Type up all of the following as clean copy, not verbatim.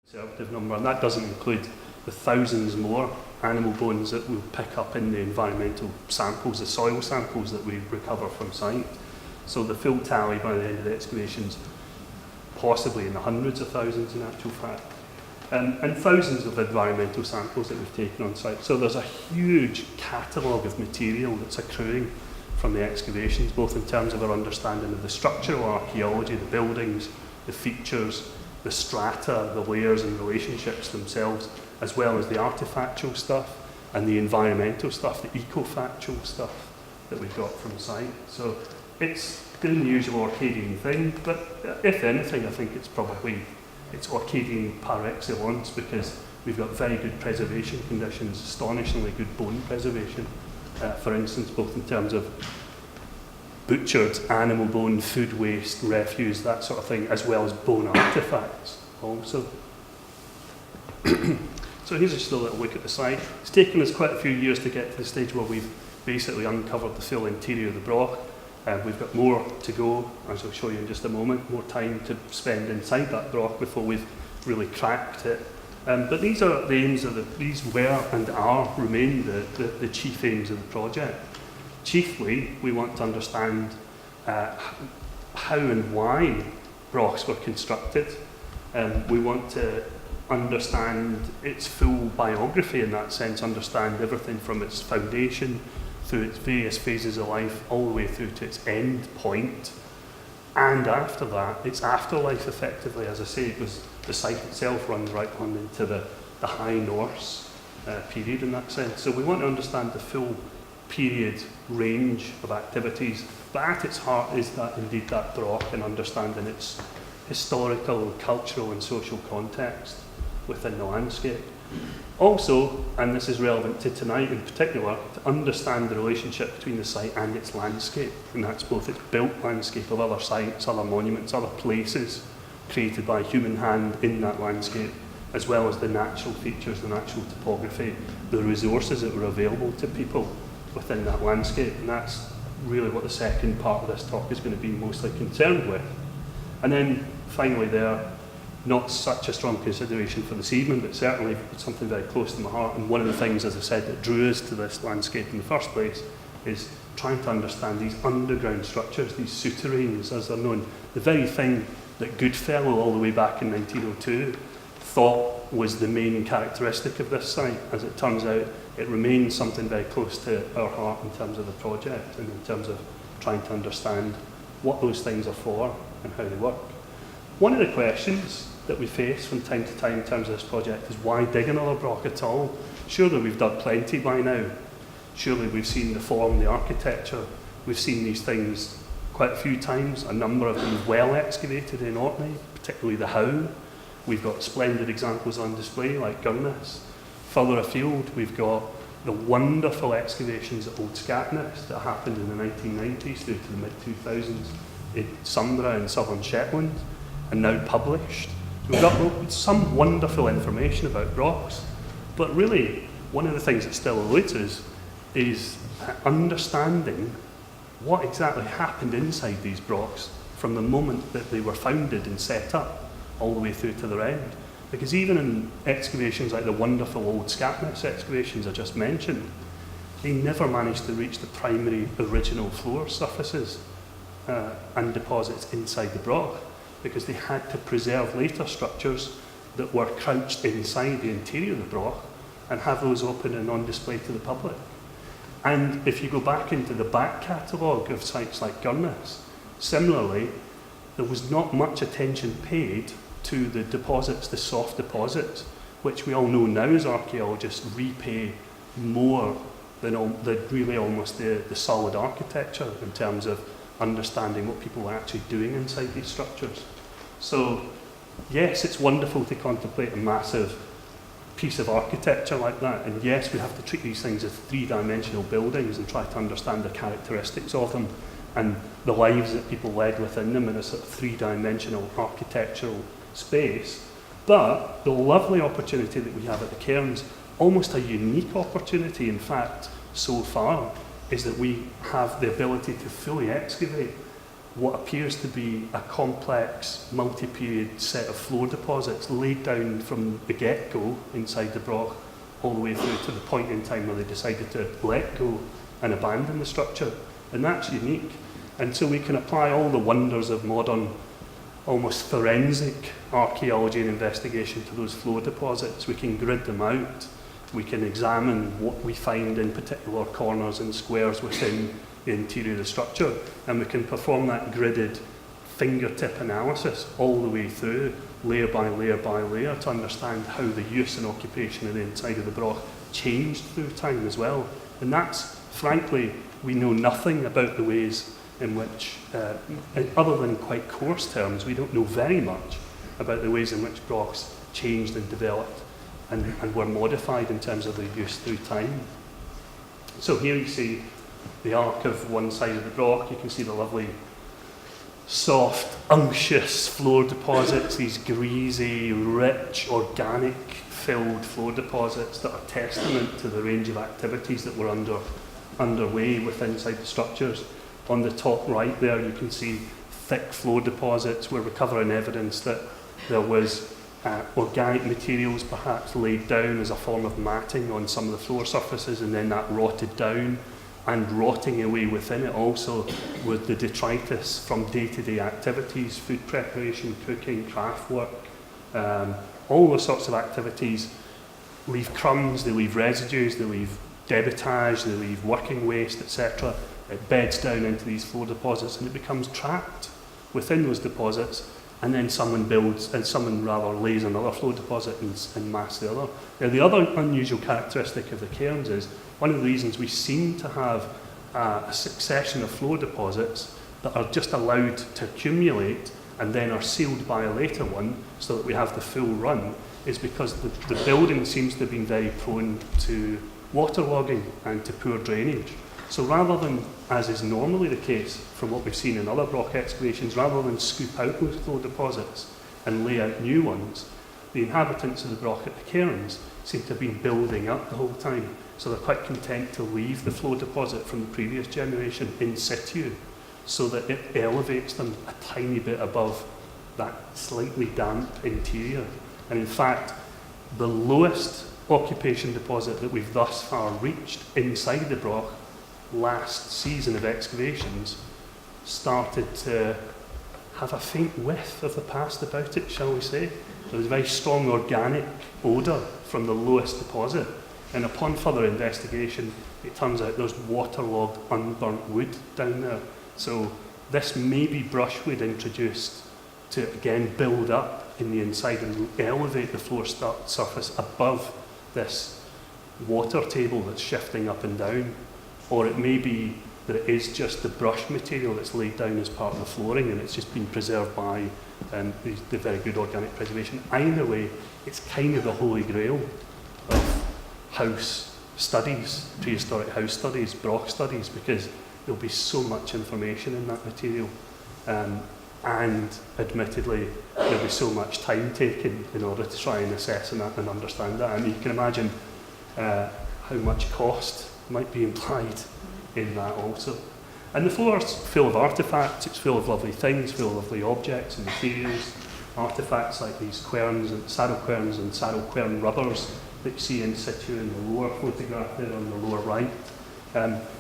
conservative number, and that doesn't include the thousands more animal bones that we'll pick up in the environmental samples, the soil samples that we recover from site. So the full tally by the end of the excavations, possibly in the hundreds of thousands in actual fact, and thousands of environmental samples that we've taken on site. So there's a huge catalogue of material that's accruing from the excavations, both in terms of our understanding of the structural archaeology, the buildings, the features, the strata, the layers and relationships themselves, as well as the artefactual stuff and the environmental stuff, the ecofactual stuff that we've got from site. So it's the unusual Orcadian thing, but if anything, I think it's Orcadian par excellence, because we've got very good preservation conditions, astonishingly good bone preservation, for instance, both in terms of butchered animal bone, food waste, refuse, that sort of thing, as well as bone artefacts also. So here's just a little look at the site. It's taken us quite a few years to get to the stage where we've basically uncovered the full interior of the Broch. We've got more to go, as I'll show you in just a moment, more time to spend inside that Broch before we've really cracked it. But these are the aims of these were and remain the chief aims of the project. Chiefly, we want to understand how and why Brochs were constructed. We want to understand its full biography in that sense, understand everything from its foundation through its various phases of life, all the way through to its end point. And after that, its afterlife effectively, as I say, the site itself runs right on into the High Norse period in that sense. So we want to understand the full period range of activities, but at its heart is that indeed that Broch and understanding its historical, cultural and social context within the landscape. Also, and this is relevant to tonight in particular, to understand the relationship between the site and its landscape, and that's both its built landscape of other sites, other monuments, other places created by human hand in that landscape, as well as the natural features, the natural topography, the resources that were available to people within that landscape. And that's really what the second part of this talk is going to be mostly concerned with. And then finally there, not such a strong consideration for this evening, but certainly something very close to my heart. And one of the things, as I said, that drew us to this landscape in the first place is trying to understand these underground structures, these souterrains as they're known. The very thing that Goodfellow all the way back in 1902 thought was the main characteristic of this site. As it turns out, it remains something very close to our heart in terms of the project and in terms of trying to understand what those things are for and how they work. One of the questions that we face from time to time in terms of this project is why dig another Broch at all? Surely we've done plenty by now. Surely we've seen the form, the architecture. We've seen these things quite a few times, a number of them well excavated in Orkney, particularly the How. We've got splendid examples on display like Cairns. Further afield, we've got the wonderful excavations at Old Scatness that happened in the 1990s through to the mid-2000s in Sundra in southern Shetland, and now published. We've got some wonderful information about Brochs, but really one of the things that still eludes us is understanding what exactly happened inside these Brochs from the moment that they were founded and set up all the way through to their end. Because even in excavations like the wonderful Old Scatness excavations I just mentioned, they never managed to reach the primary original floor surfaces and deposits inside the Broch, because they had to preserve later structures that were crouched inside the interior of the Broch and have those open and on display to the public. And if you go back into the back catalogue of sites like Cairns, similarly, there was not much attention paid to the deposits, the soft deposits, which we all know now as archaeologists repay more than really almost the solid architecture in terms of understanding what people are actually doing inside these structures. So yes, it's wonderful to contemplate a massive piece of architecture like that, and yes, we have to treat these things as three-dimensional buildings and try to understand the characteristics of them and the lives that people led within them in a sort of three-dimensional architectural space. But the lovely opportunity that we have at the Cairns, almost a unique opportunity in fact so far, is that we have the ability to fully excavate what appears to be a complex, multi-period set of floor deposits laid down from the get-go inside the Broch all the way through to the point in time where they decided to let go and abandon the structure. And that's unique. And so we can apply all the wonders of modern, almost forensic archaeology and investigation to those floor deposits. We can grid them out. We can examine what we find in particular corners and squares within the interior of the structure, and we can perform that gridded fingertip analysis all the way through, layer by layer by layer, to understand how the use and occupation of the inside of the Broch changed through time as well. And that's, frankly, we know nothing about the ways in which, other than quite coarse terms, we don't know very much about the ways in which Brochs changed and developed and were modified in terms of their use through time. So here you see the arc of one side of the Broch. You can see the lovely, soft, unctuous floor deposits, these greasy, rich, organic filled floor deposits that are testament to the range of activities that were underway inside the structures. On the top right there, you can see thick floor deposits. We're recovering evidence that there was organic materials perhaps laid down as a form of matting on some of the floor surfaces, and then that rotted down, and rotting away within it also with the detritus from day-to-day activities, food preparation, cooking, craft work, all those sorts of activities leave crumbs, they leave residues, they leave debitage, they leave working waste, etc. It beds down into these floor deposits and it becomes trapped within those deposits, and then someone lays another floor deposit and masks the other. Now, the other unusual characteristic of the Cairns is one of the reasons we seem to have a succession of floor deposits that are just allowed to accumulate and then are sealed by a later one so that we have the full run, is because the building seems to have been very prone to waterlogging and to poor drainage. So rather than, as is normally the case from what we've seen in other Broch excavations, rather than scoop out those floor deposits and lay out new ones, the inhabitants of the Broch at the Cairns seem to have been building up the whole time. So they're quite content to leave the floor deposit from the previous generation in situ, so that it elevates them a tiny bit above that slightly damp interior. And in fact, the lowest occupation deposit that we've thus far reached inside the Broch, last season of excavations, started to have a faint whiff of the past about it, shall we say. There was a very strong organic odour from the lowest deposit, and upon further investigation it turns out there's waterlogged unburnt wood down there. So this may be brushwood introduced to again build up in the inside and elevate the floor surface above this water table that's shifting up and down. Or it may be that it is just the brush material that's laid down as part of the flooring and it's just been preserved by the very good organic preservation. Either way, it's kind of the holy grail of house studies, prehistoric house studies, Broch studies, because there'll be so much information in that material, and admittedly there'll be so much time taken in order to try and assess and understand that. I mean, you can imagine how much cost might be implied in that also. And the floor's full of artefacts, it's full of lovely things, full of lovely objects and materials, artefacts like these querns and saddle quern rubbers that you see in situ in the lower photograph there on the lower right.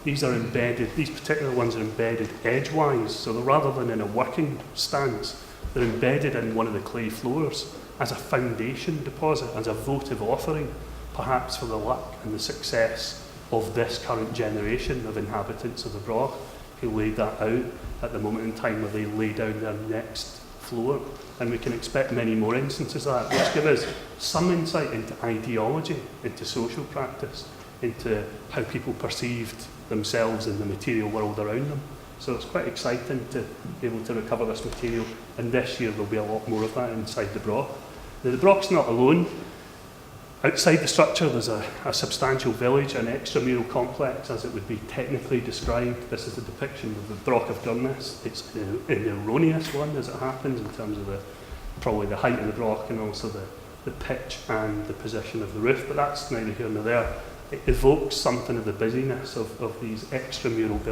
These are embedded, these particular ones are embedded edgewise, so that rather than in a working stance, they're embedded in one of the clay floors as a foundation deposit, as a votive offering, perhaps for the luck and the success of this current generation of inhabitants of the Broch, who laid that out at the moment in time where they lay down their next floor. And we can expect many more instances of that, which give us some insight into ideology, into social practice, into how people perceived themselves in the material world around them. So it's quite exciting to be able to recover this material, and this year there'll be a lot more of that inside the Broch. Now, the Broch's not alone. Outside the structure there's a substantial village, an extramural complex as it would be technically described. This is a depiction of the Broch of Gurness. It's an erroneous one as it happens in terms of probably the height of the Broch and also the pitch and the position of the roof, but that's neither here nor there. It evokes something of the busyness of these extramural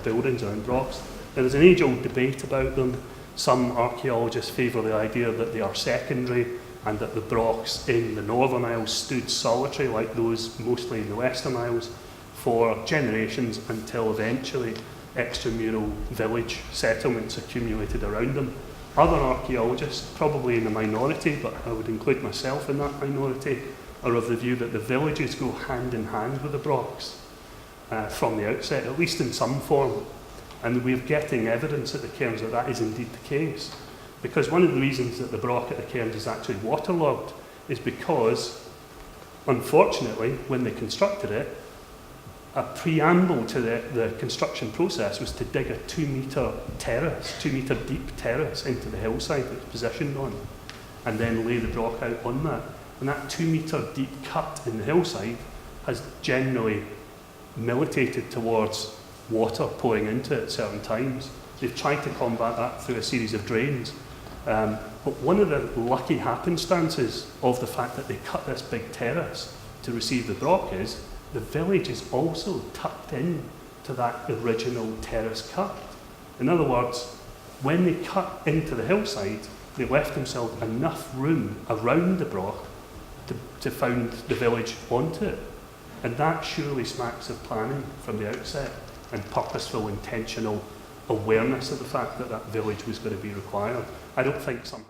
buildings around Brochs. There is an age-old debate about them. Some archaeologists favour the idea that they are secondary and that the Brochs in the Northern Isles stood solitary, like those mostly in the Western Isles, for generations until eventually extramural village settlements accumulated around them. Other archaeologists, probably in the minority, but I would include myself in that minority, are of the view that the villages go hand in hand with the Brochs from the outset, at least in some form. And we're getting evidence at the Cairns that that is indeed the case. Because one of the reasons that the Broch at the Cairns is actually waterlogged is because, unfortunately, when they constructed it, a preamble to the construction process was to dig a 2-metre terrace, 2-metre deep terrace into the hillside that it's positioned on, and then lay the Broch out on that. And that 2-metre deep cut in the hillside has generally militated towards water pouring into it at certain times. They've tried to combat that through a series of drains. But one of the lucky happenstances of the fact that they cut this big terrace to receive the Broch is the village is also tucked in to that original terrace cut. In other words, when they cut into the hillside, they left themselves enough room around the Broch to found the village onto it. And that surely smacks of planning from the outset and purposeful, intentional awareness of the fact that that village was going to be required. I don't think somehow